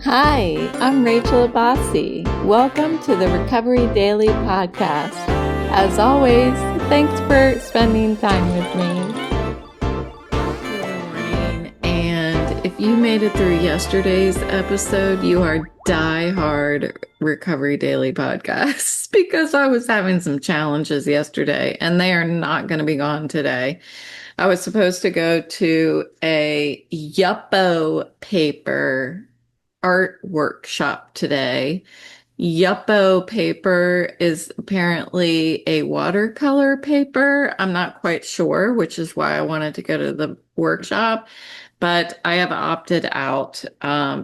Hi, I'm Rachel Abbasi. Welcome to the Recovery Daily Podcast. As always, thanks for spending time with me. Good morning. And if you made it through yesterday's episode, you are die-hard Recovery Daily Podcasts because I was having some challenges yesterday and they are not going to be gone today. I was supposed to go to a Yuppo paper art workshop today. Yuppo paper is apparently a watercolor paper. I'm not quite sure, which is why I wanted to go to the workshop, but I have opted out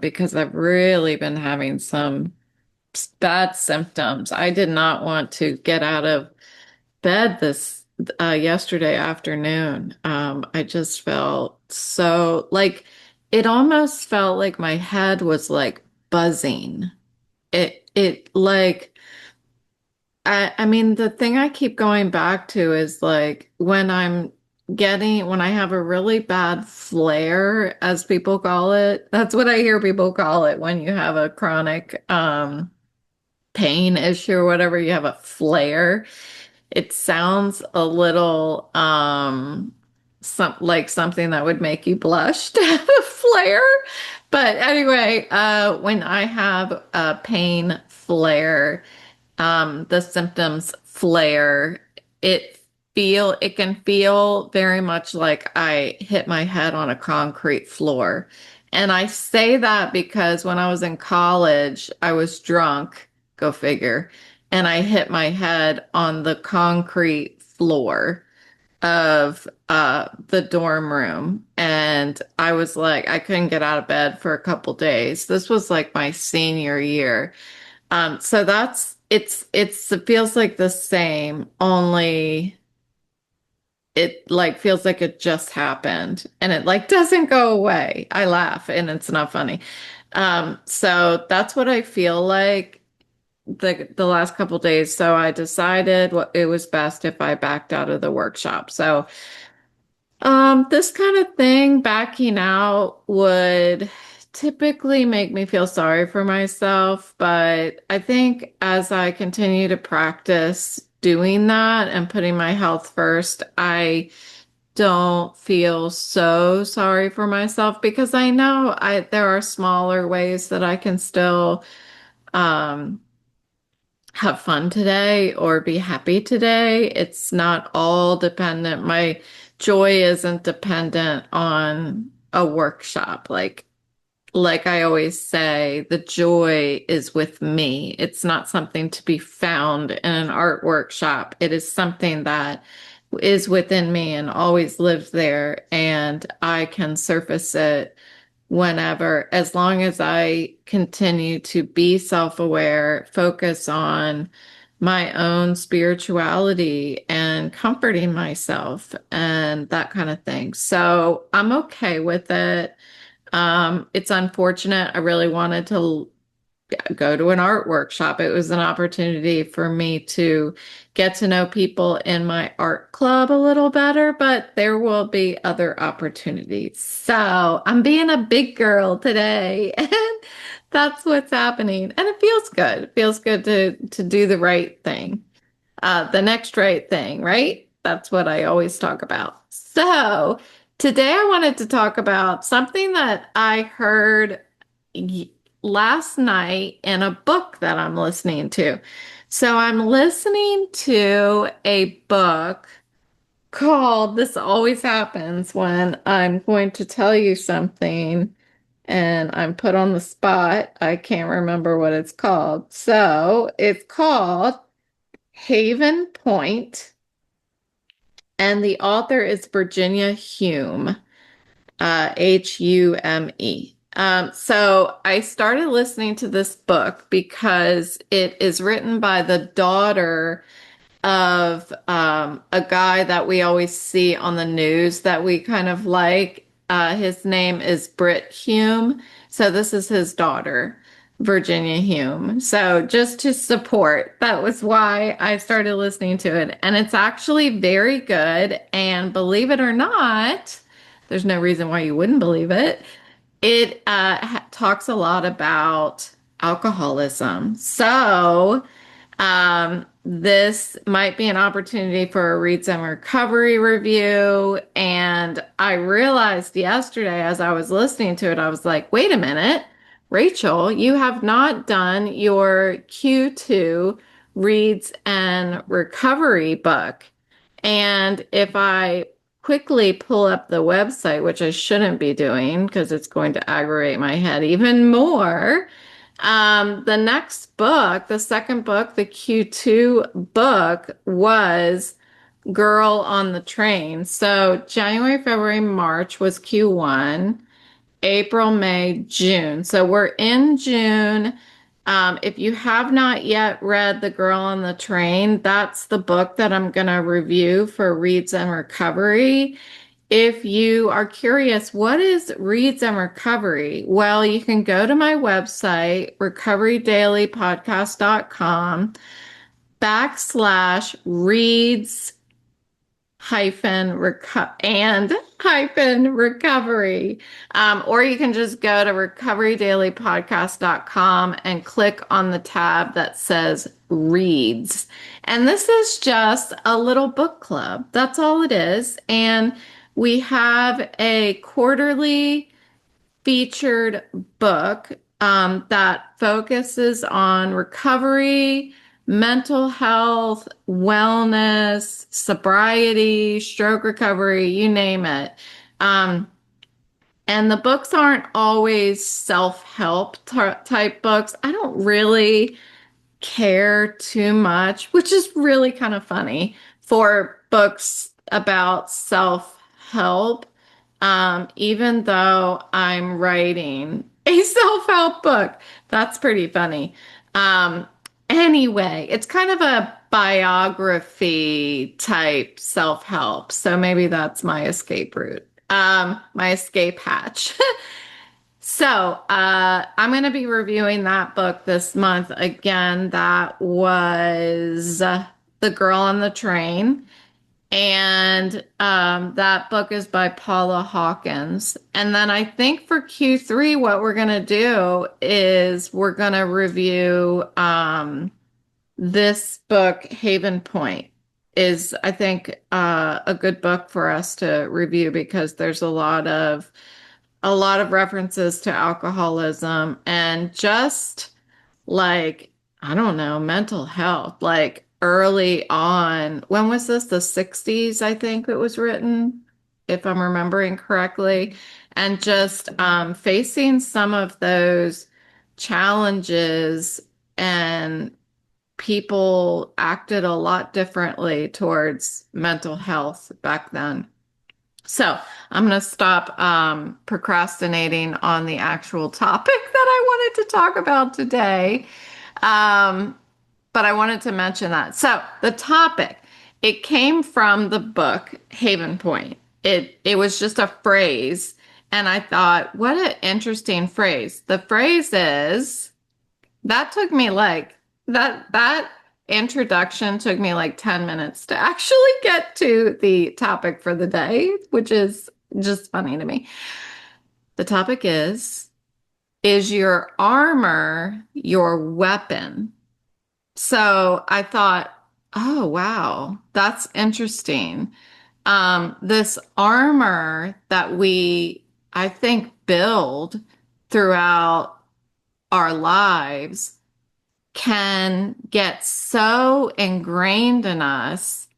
because I've really been having some bad symptoms. I did not want to get out of bed this yesterday afternoon. I just felt so like it almost felt like my head was like buzzing. It like I mean the thing I keep going back to is like when I have a really bad flare, as people call it. That's what I hear people call it when you have a chronic pain issue or whatever, you have a flare. It sounds a little like something that would make you blush to have a flare. But anyway, when I have a pain flare, the symptoms flare, it can feel very much like I hit my head on a concrete floor. And I say that because when I was in college, I was drunk, go figure, and I hit my head on the concrete floor of the dorm room. And I was like, I couldn't get out of bed for a couple days. This was like my senior year. So it feels like the same, only it like feels like it just happened and it like doesn't go away. I laugh and it's not funny. So that's what I feel like the last couple days. So I decided what it was best if I backed out of the workshop. So this kind of thing, backing out, would typically make me feel sorry for myself, but I think as I continue to practice doing that and putting my health first, I don't feel so sorry for myself because I know there are smaller ways that I can still um have fun today or be happy today. It's not all dependent. My joy isn't dependent on a workshop. Like I always say, the joy is with me. It's not something to be found in an art workshop. It is something that is within me and always lives there, and I can surface it whenever, as long as I continue to be self-aware, focus on my own spirituality and comforting myself and that kind of thing. So I'm okay with it. It's unfortunate. I really wanted to go to an art workshop. It was an opportunity for me to get to know people in my art club a little better, but there will be other opportunities. So I'm being a big girl today, and that's what's happening. And it feels good. It feels good to do the right thing. The next right thing, right? That's what I always talk about. So today I wanted to talk about something that I heard last night in a book that I'm listening to. So I'm listening to a book called, this always happens when I'm going to tell you something and I'm put on the spot. I can't remember what it's called. So it's called Haven Point, and the author is Virginia Hume. Hume. So I started listening to this book because it is written by the daughter of a guy that we always see on the news that we kind of like. His name is Britt Hume. So this is his daughter, Virginia Hume. So just to support, that was why I started listening to it. And it's actually very good. And believe it or not, there's no reason why you wouldn't believe it. It talks a lot about alcoholism. So, this might be an opportunity for a Reads and Recovery review. And I realized yesterday as I was listening to it, I was like, wait a minute, Rachel, you have not done your Q2 Reads and Recovery book. And if I quickly pull up the website, which I shouldn't be doing because it's going to aggravate my head even more. The next book, the second book, the Q2 book was Girl on the Train. So January, February, March was Q1, April, May, June. So we're in June. If you have not yet read The Girl on the Train, that's the book that I'm going to review for Reads and Recovery. If you are curious, what is Reads and Recovery? Well, you can go to my website, recoverydailypodcast.com /reads hyphen recovery. Or you can just go to recoverydailypodcast.com and click on the tab that says reads. And this is just a little book club. That's all it is. And we have a quarterly featured book that focuses on recovery, mental health, wellness, sobriety, stroke recovery, you name it. Um, and the books aren't always self-help type books. I don't really care too much, which is really kind of funny for books about self-help, even though I'm writing a self-help book. That's pretty funny. Um, anyway, it's kind of a biography type self-help. So maybe that's my escape route, my escape hatch. So, I'm going to be reviewing that book this month. Again, that was The Girl on the Train. And that book is by Paula Hawkins. And then I think for Q3, what we're going to do is we're going to review this book, Haven Point. Is, I think, a good book for us to review because there's a lot of references to alcoholism and just like, I don't know, mental health. Like early on, when was this? The 60s, I think it was written, if I'm remembering correctly. And just facing some of those challenges, and people acted a lot differently towards mental health back then. So I'm going to stop procrastinating on the actual topic that I wanted to talk about today. Um, but I wanted to mention that. So the topic, it came from the book Haven Point. It was just a phrase, and I thought, what an interesting phrase. The phrase is that took me like that introduction took me like 10 minutes to actually get to the topic for the day, which is just funny to me. The topic is your armor your weapon? So I thought, oh wow, that's interesting. This armor that we, I think, build throughout our lives can get so ingrained in us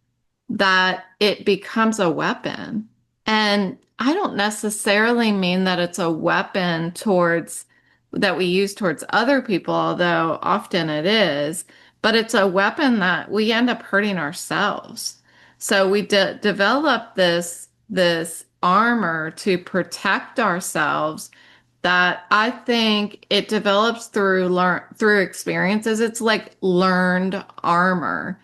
that it becomes a weapon. And I don't necessarily mean that it's a weapon towards that we use towards other people, although often it is, but it's a weapon that we end up hurting ourselves. So we develop this armor to protect ourselves that I think it develops through experiences. It's like learned armor.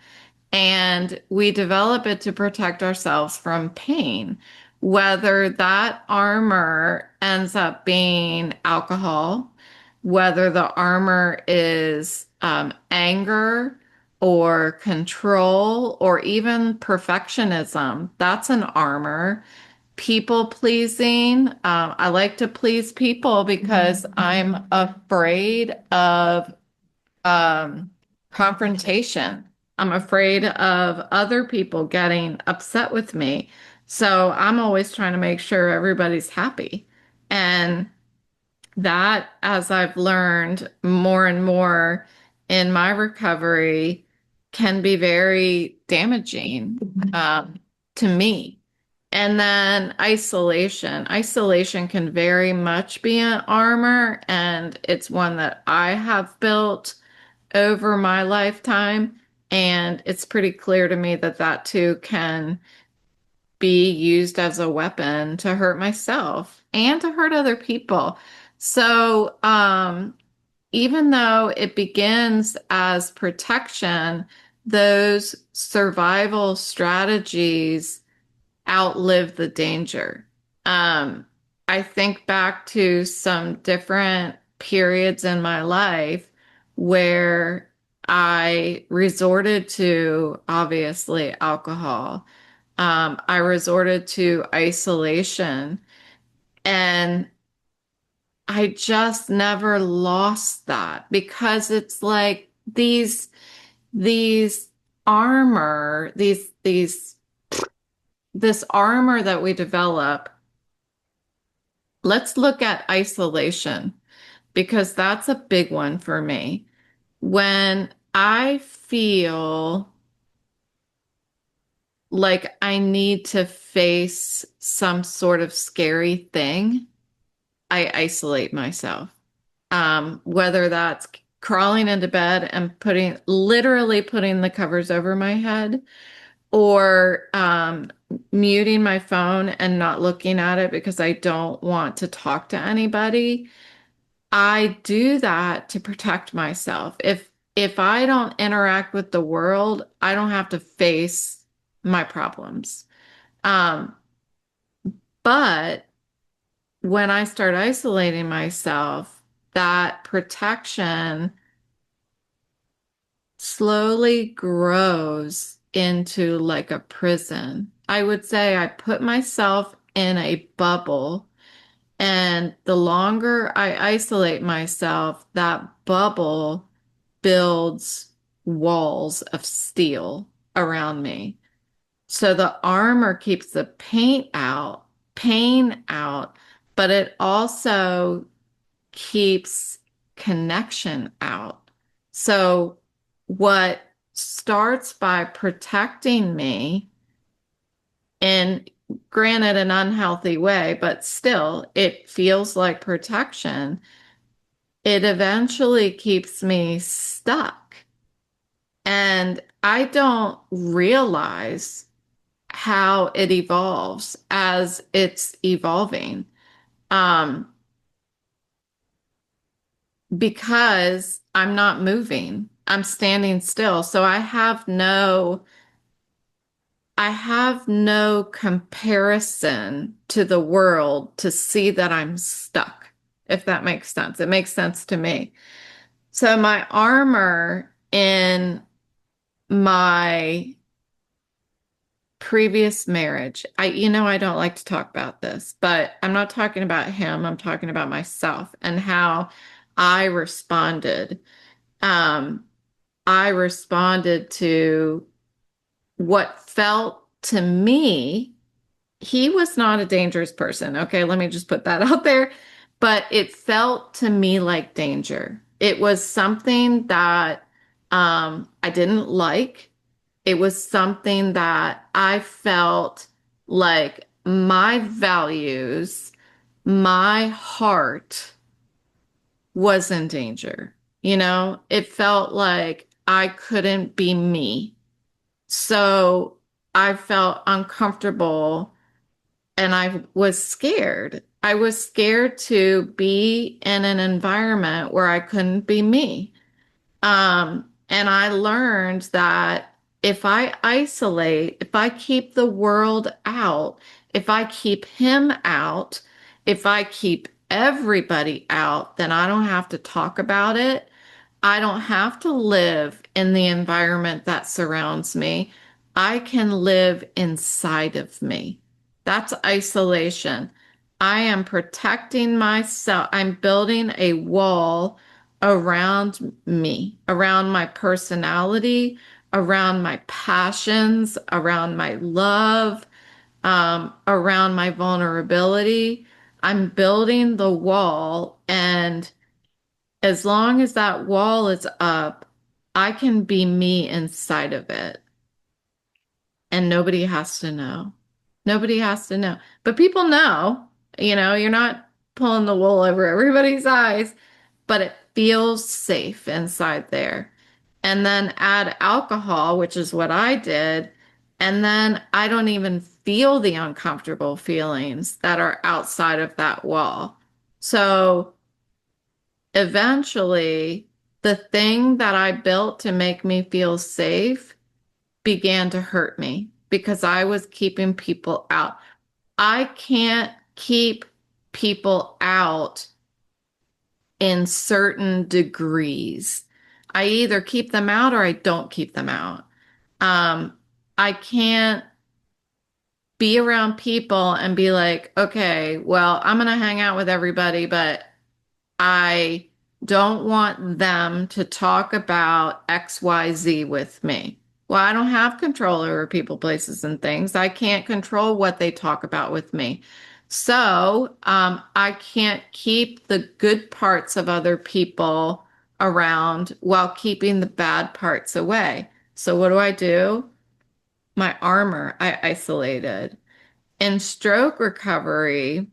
And we develop it to protect ourselves from pain, whether that armor ends up being alcohol, whether the armor is anger or control or even perfectionism. That's an armor people pleasing. I like to please people because I'm afraid of um, confrontation. I'm afraid of other people getting upset with me. So I'm always trying to make sure everybody's happy. And that, as I've learned more and more in my recovery, can be very damaging to me. And then isolation. Isolation can very much be an armor, and it's one that I have built over my lifetime. And it's pretty clear to me that that too can be used as a weapon to hurt myself and to hurt other people. So, even though it begins as protection, those survival strategies outlive the danger. Um, I think back to some different periods in my life where I resorted to, obviously, alcohol. I resorted to isolation, and I just never lost that because it's like these armor, this armor that we develop. Let's look at isolation because that's a big one for me. When I feel like I need to face some sort of scary thing, I isolate myself. Whether that's crawling into bed and literally putting the covers over my head, or muting my phone and not looking at it because I don't want to talk to anybody. I do that to protect myself. If I don't interact with the world, I don't have to face my problems. Um, but when I start isolating myself, that protection slowly grows into like a prison. I would say I put myself in a bubble, and the longer I isolate myself, that bubble builds walls of steel around me. So the armor keeps the pain out, but it also keeps connection out. So what starts by protecting me in, granted, an unhealthy way, but still it feels like protection, it eventually keeps me stuck. And I don't realize how it evolves as it's evolving. Um, because I'm not moving. I'm standing still. So I have no comparison to the world to see that I'm stuck, if that makes sense. It makes sense to me. So my armor in my previous marriage, I don't like to talk about this, but I'm not talking about him. I'm talking about myself and how I responded. Um, I responded to what felt to me, he was not a dangerous person. Okay, let me just put that out there. But it felt to me like danger. It was something that I didn't like. It was something that I felt like my values, my heart was in danger. It felt like I couldn't be me. So I felt uncomfortable and I was scared. I was scared to be in an environment where I couldn't be me. And I learned that if I isolate, if I keep the world out, if I keep him out, if I keep everybody out, then I don't have to talk about it. I don't have to live in the environment that surrounds me. I can live inside of me. That's isolation. I am protecting myself. I'm building a wall around me, around my personality, around my passions, around my love, around my vulnerability. I'm building the wall, and as long as that wall is up, I can be me inside of it, and nobody has to know. Nobody has to know. But people know, you're not pulling the wool over everybody's eyes, but it feels safe inside there. And then add alcohol, which is what I did. And then I don't even feel the uncomfortable feelings that are outside of that wall. So eventually, the thing that I built to make me feel safe began to hurt me because I was keeping people out. I can't keep people out in certain degrees. I either keep them out or I don't keep them out. Um, I can't be around people and be like, okay, well, I'm going to hang out with everybody, but I don't want them to talk about XYZ with me. Well, I don't have control over people, places, and things. I can't control what they talk about with me. So, I can't keep the good parts of other people around while keeping the bad parts away. So, what do? My armor, I isolated. In stroke recovery,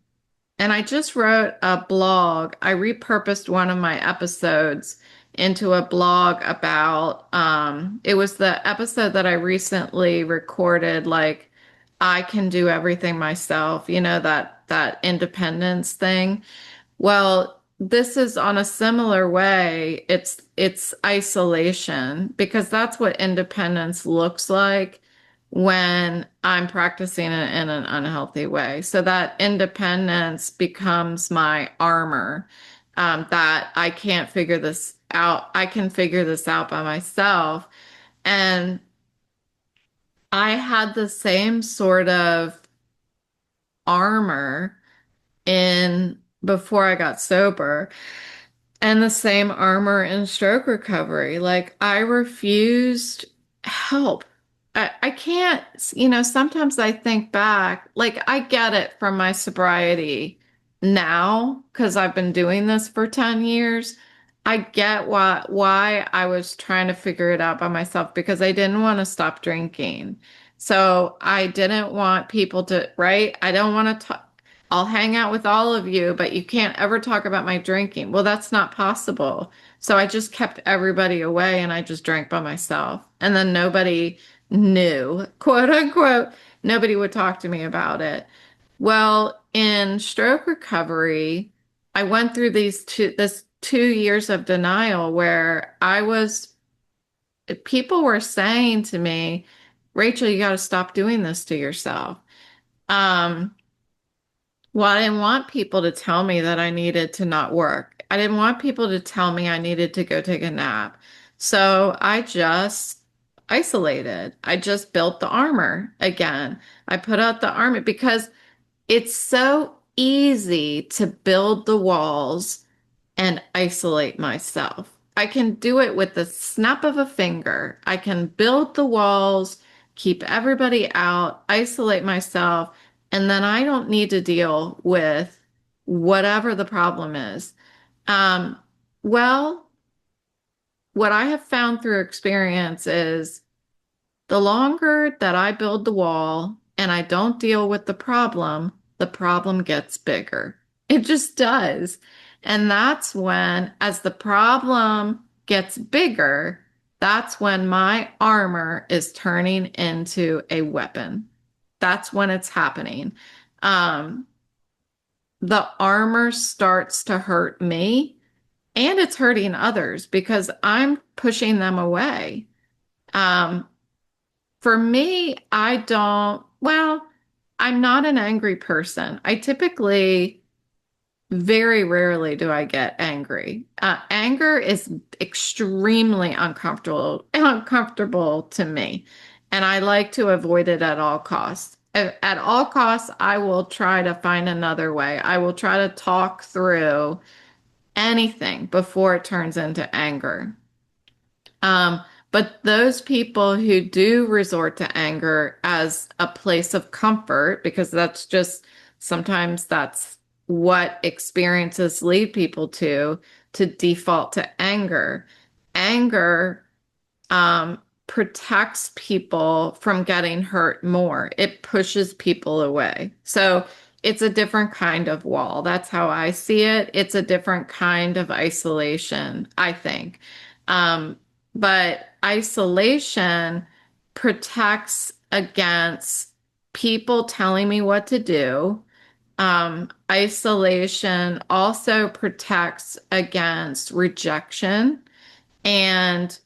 and I just wrote a blog. I repurposed one of my episodes into a blog about it was the episode that I recently recorded, like I can do everything myself, that independence thing. Well, this is on a similar way. It's isolation because that's what independence looks like when I'm practicing it in an unhealthy way. So that independence becomes my armor, that I can't figure this out. I can figure this out by myself. And I had the same sort of armor in before I got sober. And the same armor in stroke recovery. Like I refused help. I can't, sometimes I think back, like I get it from my sobriety now, because I've been doing this for 10 years. I get why I was trying to figure it out by myself because I didn't want to stop drinking. So I didn't want people to, right? I don't want to talk. I'll hang out with all of you, but you can't ever talk about my drinking. Well, that's not possible. So I just kept everybody away and I just drank by myself. And then nobody knew, quote unquote, nobody would talk to me about it. Well, in stroke recovery, I went through this 2 years of denial where people were saying to me, Rachel, you got to stop doing this to yourself. Um, well, I didn't want people to tell me that I needed to not work. I didn't want people to tell me I needed to go take a nap. So I just isolated. I just built the armor again. I put out the armor because it's so easy to build the walls and isolate myself. I can do it with the snap of a finger. I can build the walls, keep everybody out, isolate myself, and then I don't need to deal with whatever the problem is. Um, well, what I have found through experience is the longer that I build the wall and I don't deal with the problem gets bigger. It just does. And that's when, as the problem gets bigger, that's when my armor is turning into a weapon. That's when it's happening. Um, the armor starts to hurt me and it's hurting others because I'm pushing them away. Um, for me, I'm not an angry person. I typically, very rarely do I get angry. Anger is extremely uncomfortable to me, and I like to avoid it at all costs. At all costs, I will try to find another way. I will try to talk through anything before it turns into anger. Um, but those people who do resort to anger as a place of comfort, because sometimes that's what experiences lead people to default to anger. Anger protects people from getting hurt more. It pushes people away. So it's a different kind of wall. That's how I see it. It's a different kind of isolation, I think. Um, but isolation protects against people telling me what to do. Isolation also protects against rejection, and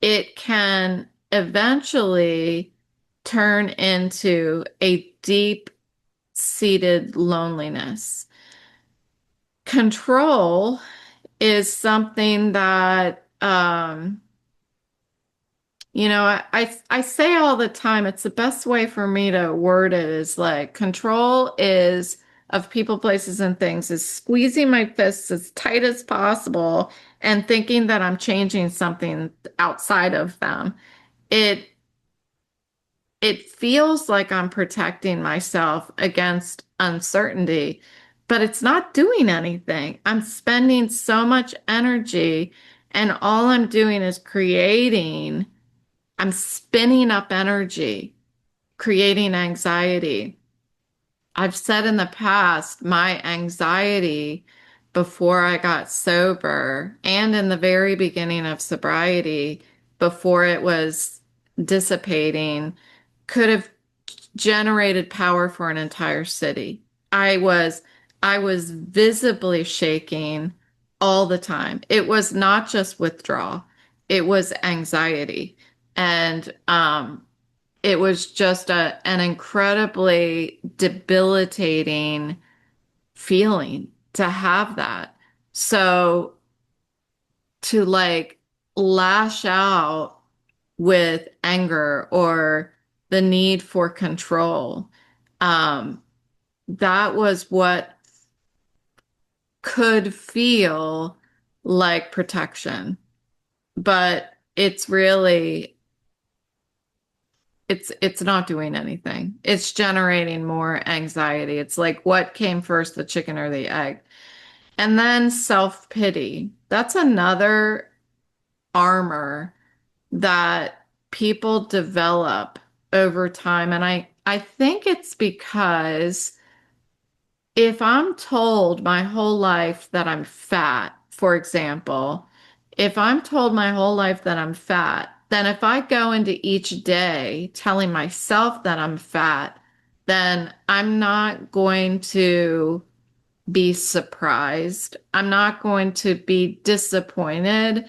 it can eventually turn into a deep seated loneliness. Control is something that, I say all the time, it's the best way for me to word it is like control is of people, places, and things is squeezing my fists as tight as possible and thinking that I'm changing something outside of them. It it feels like I'm protecting myself against uncertainty, but it's not doing anything. I'm spending so much energy, and all I'm doing is I'm spinning up energy, creating anxiety. I've said in the past, my anxiety before I got sober and in the very beginning of sobriety, before it was dissipating, could have generated power for an entire city. I was I was visibly shaking all the time. It was not just withdrawal, it was anxiety. And it was just an incredibly debilitating feeling to have that. So to like lash out with anger or the need for control, um, that was what could feel like protection. But it's not doing anything. It's generating more anxiety. It's like what came first, the chicken or the egg? And then self-pity. That's another armor that people develop over time. And I think it's because if I'm told my whole life that I'm fat, for example, if I'm told my whole life that I'm fat, then if I go into each day telling myself that I'm fat, then I'm not going to be surprised. I'm not going to be disappointed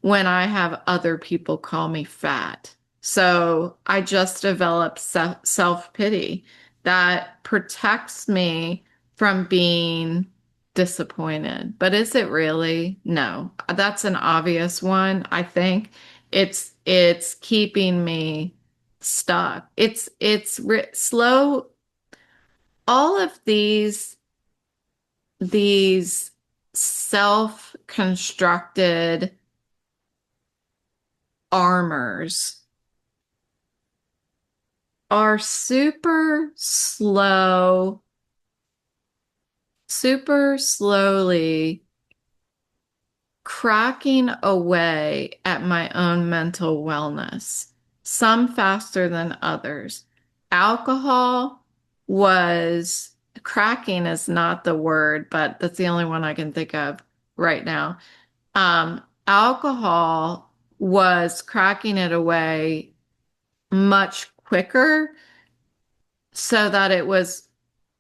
when I have other people call me fat. So I just developed self-pity that protects me from being disappointed. But is it really? No. That's an obvious one, I think. It's keeping me stuck. It's slow. All of these self-constructed armors are super slowly cracking away at my own mental wellness, some faster than others. Alcohol was cracking is not the word, but that's the only one I can think of right now. Alcohol was cracking it away much quicker so that it was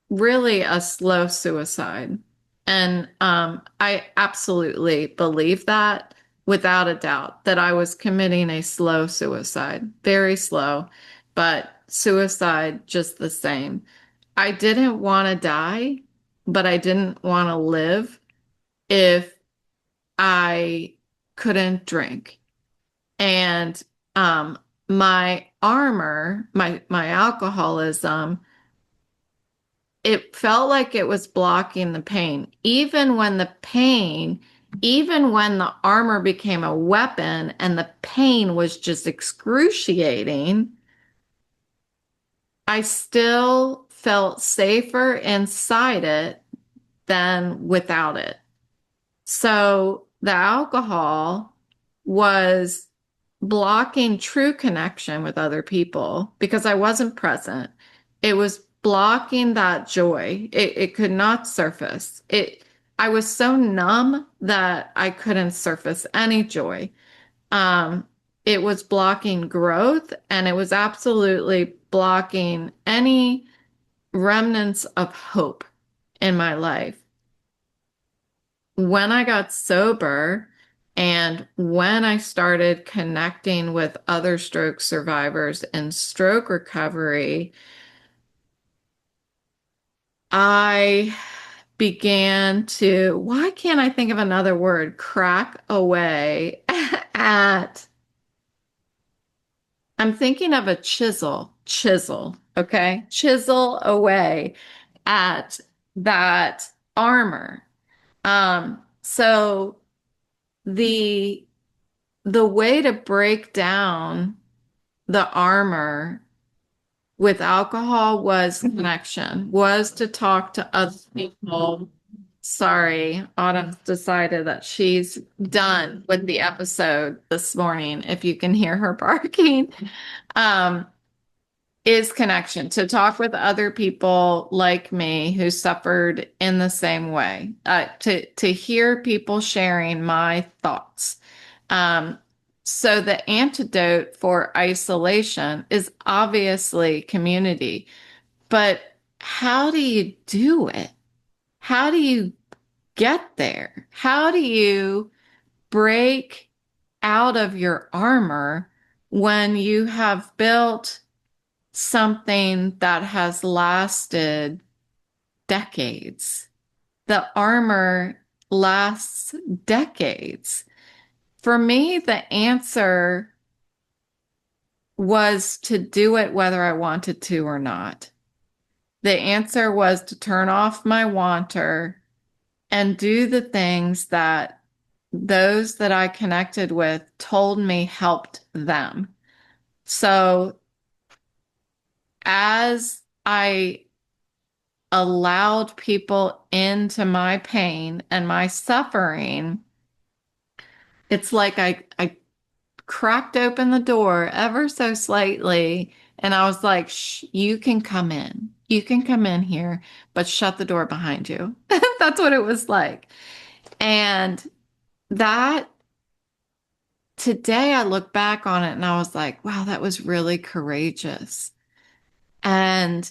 really a slow suicide. And I absolutely believe that without a doubt that I was committing a slow suicide, very slow, but suicide just the same. I didn't want to die, but I didn't want to live if I couldn't drink. And my armor, my alcoholism, it felt like it was blocking the pain. Even when the armor became a weapon and the pain was just excruciating, I still felt safer inside it than without it. So the alcohol was blocking true connection with other people because I wasn't present. It was blocking that joy. It could not surface. I was so numb that I couldn't surface any joy. Um, it was blocking growth and it was absolutely blocking any remnants of hope in my life. When I got sober and when I started connecting with other stroke survivors and stroke recovery, I began to, why can't I think of another word? Crack away at, I'm thinking of a chisel, okay? Chisel away at that armor. So the the way to break down the armor with alcohol was connection, was to talk to other people. Sorry, Autumn's decided that she's done with the episode this morning, if you can hear her barking. Um, is connection, to talk with other people like me who suffered in the same way, to hear people sharing my thoughts. Um, so the antidote for isolation is obviously community, but how do you do it? How do you get there? How do you break out of your armor when you have built something that has lasted decades? The armor lasts decades. For me, the answer was to do it whether I wanted to or not. The answer was to turn off my wanter and do the things that those that I connected with told me helped them. So as I allowed people into my pain and my suffering, it's like I cracked open the door ever so slightly and I was like, Shh, you can come in. You can come in here, but shut the door behind you. That's what it was like. And that today I look back on it and I was like, wow, that was really courageous. And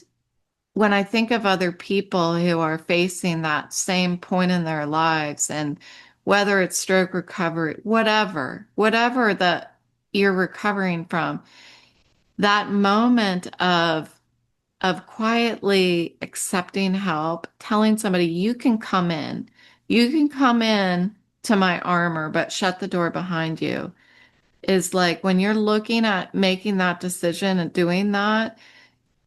when I think of other people who are facing that same point in their lives, and whether it's stroke recovery, whatever that you're recovering from, that moment of quietly accepting help, telling somebody you can come in to my armor, but shut the door behind you, is like when you're looking at making that decision and doing that,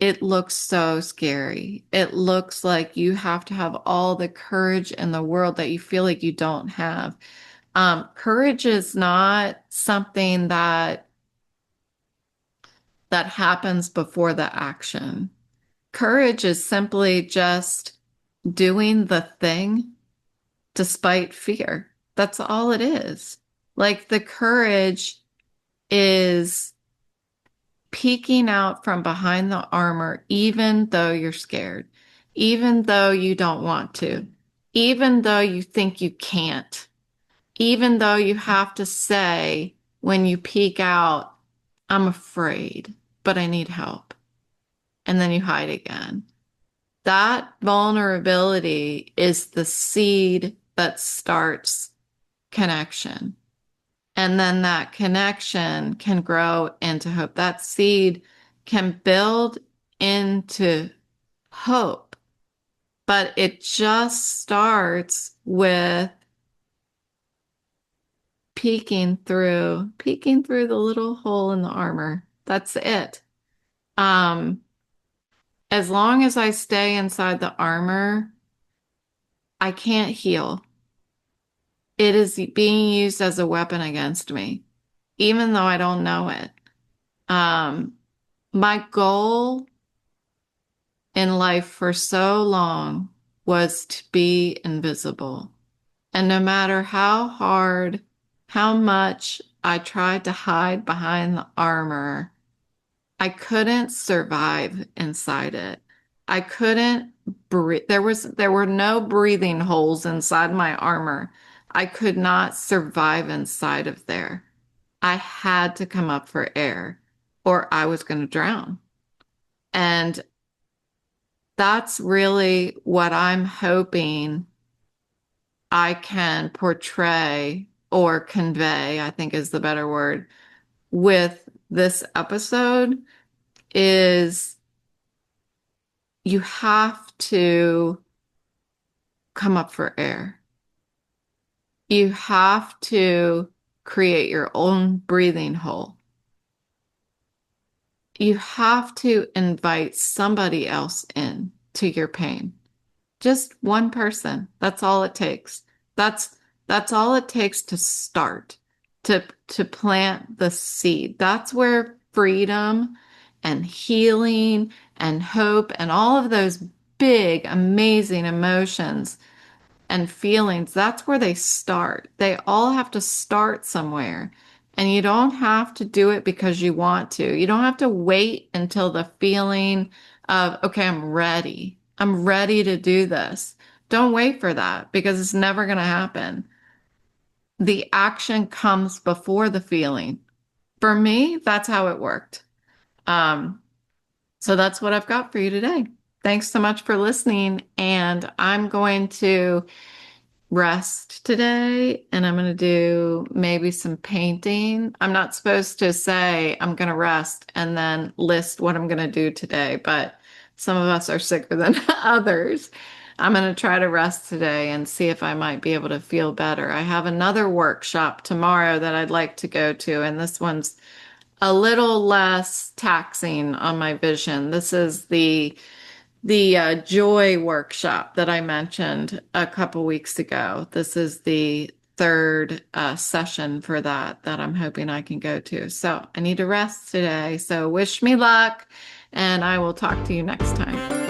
it looks so scary. It looks like you have to have all the courage in the world that you feel like you don't have. Courage is not something that happens before the action. Courage is simply just doing the thing despite fear. That's all it is. Like the courage is peeking out from behind the armor, even though you're scared, even though you don't want to, even though you think you can't, even though you have to say when you peek out, I'm afraid, but I need help. And then you hide again. That vulnerability is the seed that starts connection. And then that connection can grow into hope. That seed can build into hope, but it just starts with peeking through the little hole in the armor That's it. Um, as long as I stay inside the armor, I can't heal. It is being used as a weapon against me, even though I don't know it. Um, my goal in life for so long was to be invisible. And no matter how hard, how much I tried to hide behind the armor, I couldn't survive inside it. I couldn't breathe. There were no breathing holes inside my armor. I could not survive inside of there. I had to come up for air or I was going to drown. And that's really what I'm hoping I can portray or convey, I think is the better word, with this episode is you have to come up for air. You have to create your own breathing hole. You have to invite somebody else in to your pain. Just one person. That's all it takes. That's that's all it takes to start, to plant the seed. That's where freedom and healing and hope and all of those big, amazing emotions and feelings, that's where they start. They all have to start somewhere. And you don't have to do it because you want to. You don't have to wait until the feeling of, okay, I'm ready. I'm ready to do this. Don't wait for that because it's never going to happen. The action comes before the feeling. For me, that's how it worked. Um, so that's what I've got for you today. Thanks so much for listening. And I'm going to rest today and I'm going to do maybe some painting. I'm not supposed to say I'm going to rest and then list what I'm going to do today, but some of us are sicker than others. I'm going to try to rest today and see if I might be able to feel better. I have another workshop tomorrow that I'd like to go to, and this one's a little less taxing on my vision. This is the joy workshop that I mentioned a couple weeks ago. This is the third session for that I'm hoping I can go to. So I need to rest today. So wish me luck, and I will talk to you next time.